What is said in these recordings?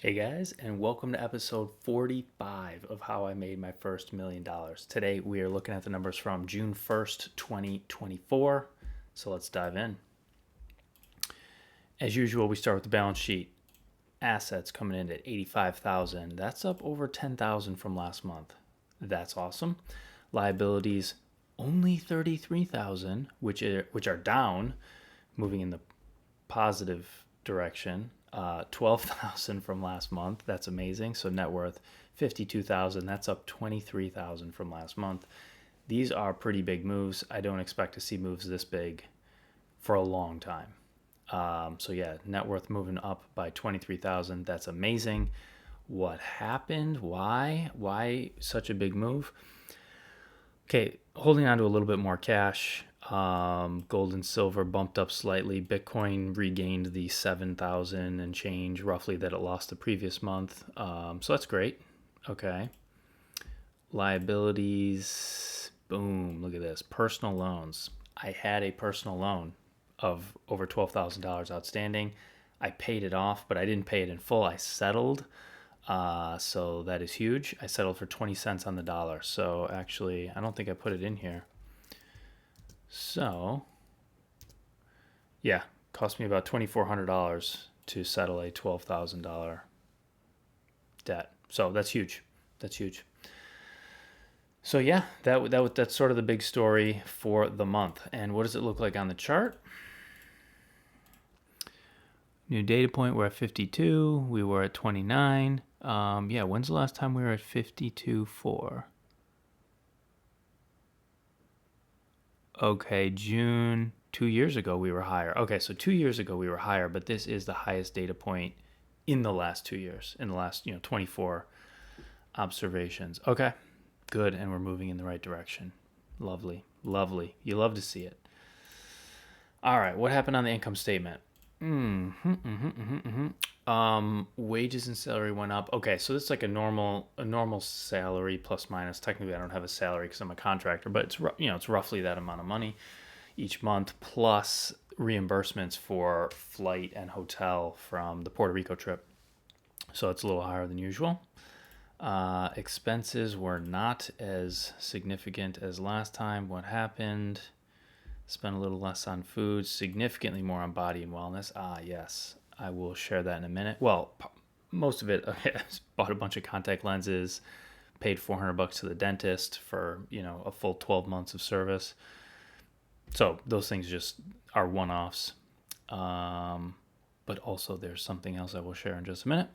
Hey guys, and welcome to episode 45 of How I Made My First $1 Million. Today we are looking at the numbers from June 1st, 2024. So let's dive in. As usual, we start with the balance sheet. Assets coming in at $85,000. That's up over $10,000 from last month. That's awesome. Liabilities only $33,000, which are down, moving in the positive direction. $12,000 from last month. That's amazing. So net worth $52,000. That's up $23,000 from last month. These are pretty big moves. I don't expect to see moves this big for a long time. So yeah, net worth moving up by $23,000. That's amazing. What happened? Why such a big move? Okay, holding on to a little bit more cash. Gold and silver bumped up slightly. Bitcoin regained the 7,000 and change roughly that it lost the previous month. So that's great. Okay. Liabilities. Boom. Look at this. Personal loans. I had a personal loan of over $12,000 outstanding. I paid it off, but I didn't pay it in full. I settled. So that is huge. I settled for 20 cents on the dollar. So actually, I don't think I put it in here. So, yeah, cost me about $2,400 to settle a $12,000 debt. So that's huge. That's huge. So yeah, that's sort of the big story for the month. And what does it look like on the chart? New data point, we're at 52. We were at 29. Yeah, when's the last time we were at 52.4? Okay, June, 2 years ago we were higher. Okay, so 2 years ago we were higher, but this is the highest data point in the last 2 years, in the last 24 observations. Okay, good, and we're moving in the right direction. Lovely, lovely. You love to see it. All right, what happened on the income statement? Wages and salary went up. Okay, so this is like a normal salary plus minus. Technically, I don't have a salary because I'm a contractor, but it's roughly that amount of money each month plus reimbursements for flight and hotel from the Puerto Rico trip. So it's a little higher than usual. Expenses were not as significant as last time. What happened? Spent a little less on food, significantly more on body and wellness. Yes, I will share that in a minute. Well, most of it, I bought a bunch of contact lenses, paid $400 to the dentist for, a full 12 months of service. So those things just are one-offs. But also there's something else I will share in just a minute.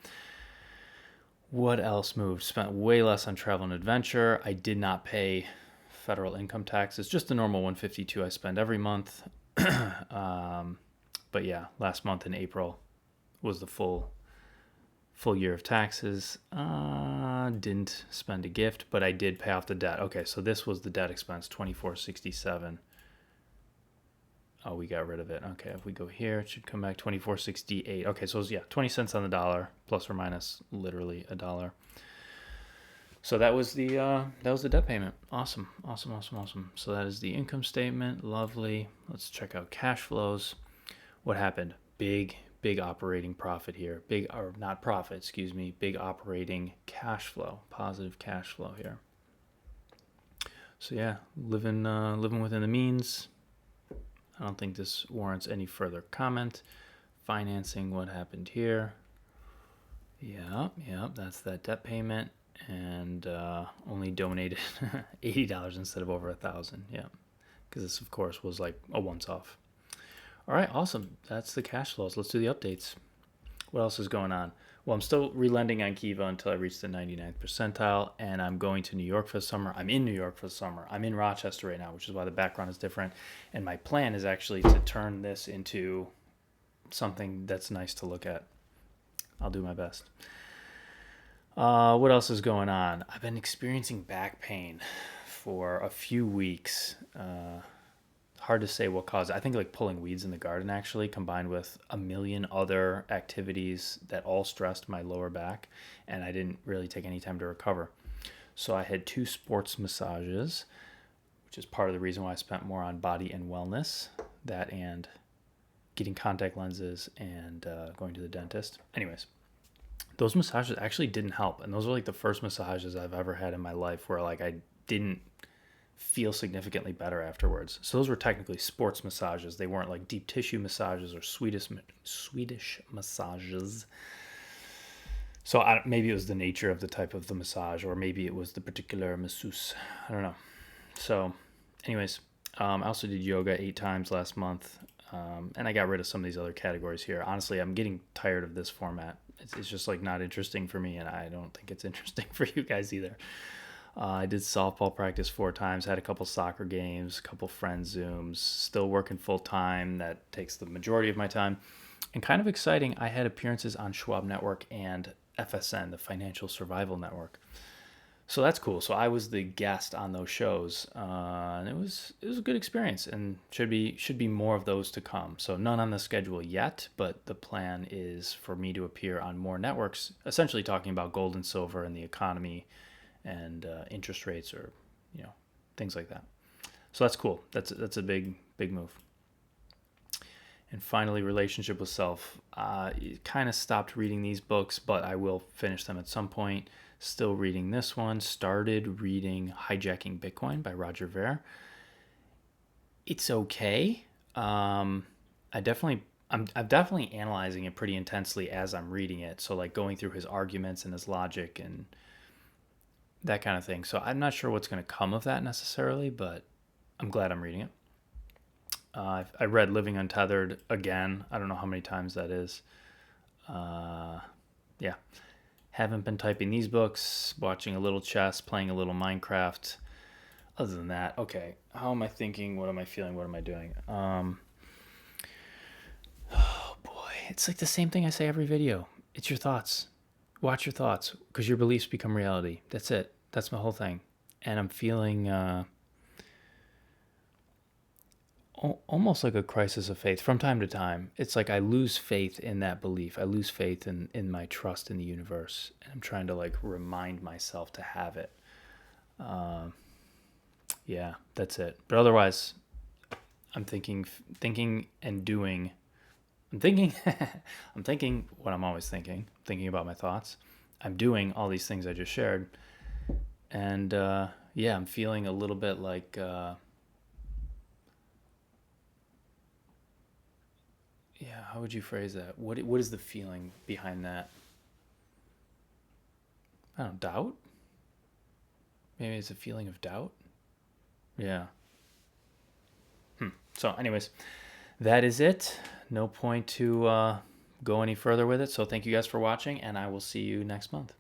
What else moved? Spent way less on travel and adventure. I did not pay federal income taxes, just the normal $152 I spend every month. But yeah, last month in April was the full year of taxes. Didn't spend a gift, but I did pay off the debt. Okay, so this was the debt expense, $2,467. Oh, we got rid of it. Okay, if we go here, it should come back $2,468. Okay, so it was, 20 cents on the dollar, plus or minus literally a dollar. So that was the debt payment. Awesome. So that is the income statement. Lovely. Let's check out cash flows. What happened? Big operating profit here. Big operating cash flow. Positive cash flow here. So yeah, living within the means. I don't think this warrants any further comment. Financing, what happened here? Yeah, that's that debt payment. And only donated $80 instead of over $1,000. Yeah, because this, of course, was like a once-off. All right, awesome. That's the cash flows. Let's do the updates. What else is going on? Well, I'm still relending on Kiva until I reach the 99th percentile, and I'm going to New York for the summer. I'm in New York for the summer. I'm in Rochester right now, which is why the background is different. And my plan is actually to turn this into something that's nice to look at. I'll do my best. What else is going on? I've been experiencing back pain for a few weeks. Hard to say what caused it. I think like pulling weeds in the garden actually, combined with a million other activities that all stressed my lower back, and I didn't really take any time to recover. So I had 2 sports massages, which is part of the reason why I spent more on body and wellness, that and getting contact lenses and going to the dentist. Anyways, those massages actually didn't help. And those are like the first massages I've ever had in my life where like I didn't feel significantly better afterwards. So those were technically sports massages. They weren't like deep tissue massages or Swedish massages. So maybe it was the nature of the type of the massage, or maybe it was the particular masseuse. I don't know. So anyways, I also did yoga 8 times last month. And I got rid of some of these other categories here. Honestly, I'm getting tired of this format. It's just like not interesting for me, and I don't think it's interesting for you guys either. I did softball practice 4 times, had a couple soccer games, a couple friend Zooms, still working full time. That takes the majority of my time. And kind of exciting, I had appearances on Schwab Network and FSN, the Financial Survival Network. So that's cool. So I was the guest on those shows, and it was a good experience, and should be more of those to come. So none on the schedule yet, but the plan is for me to appear on more networks, essentially talking about gold and silver and the economy and interest rates, or things like that. So that's cool. That's a big move. And finally, relationship with self. Kind of stopped reading these books, but I will finish them at some point. Still reading this one. Started reading Hijacking Bitcoin by Roger Ver. It's okay. I'm definitely analyzing it pretty intensely as I'm reading it. So like going through his arguments and his logic and that kind of thing. So I'm not sure what's going to come of that necessarily, but I'm glad I'm reading it. I read Living Untethered again. I don't know how many times that is. Yeah. Haven't been typing these books, watching a little chess, playing a little Minecraft. Other than that, okay. How am I thinking? What am I feeling? What am I doing? Oh boy. It's like the same thing I say every video. It's your thoughts. Watch your thoughts, because your beliefs become reality. That's it. That's my whole thing. And I'm feeling almost like a crisis of faith from time to time. It's like I lose faith in that belief. I lose faith in my trust in the universe. And I'm trying to like remind myself to have it. Yeah, that's it. But otherwise, I'm thinking and doing. I'm thinking what I'm always thinking about my thoughts. I'm doing all these things I just shared. And yeah, I'm feeling a little bit like... yeah, how would you phrase that? What is the feeling behind that? I don't know, doubt? Maybe it's a feeling of doubt? Yeah. So anyways, that is it. No point to go any further with it. So thank you guys for watching, and I will see you next month.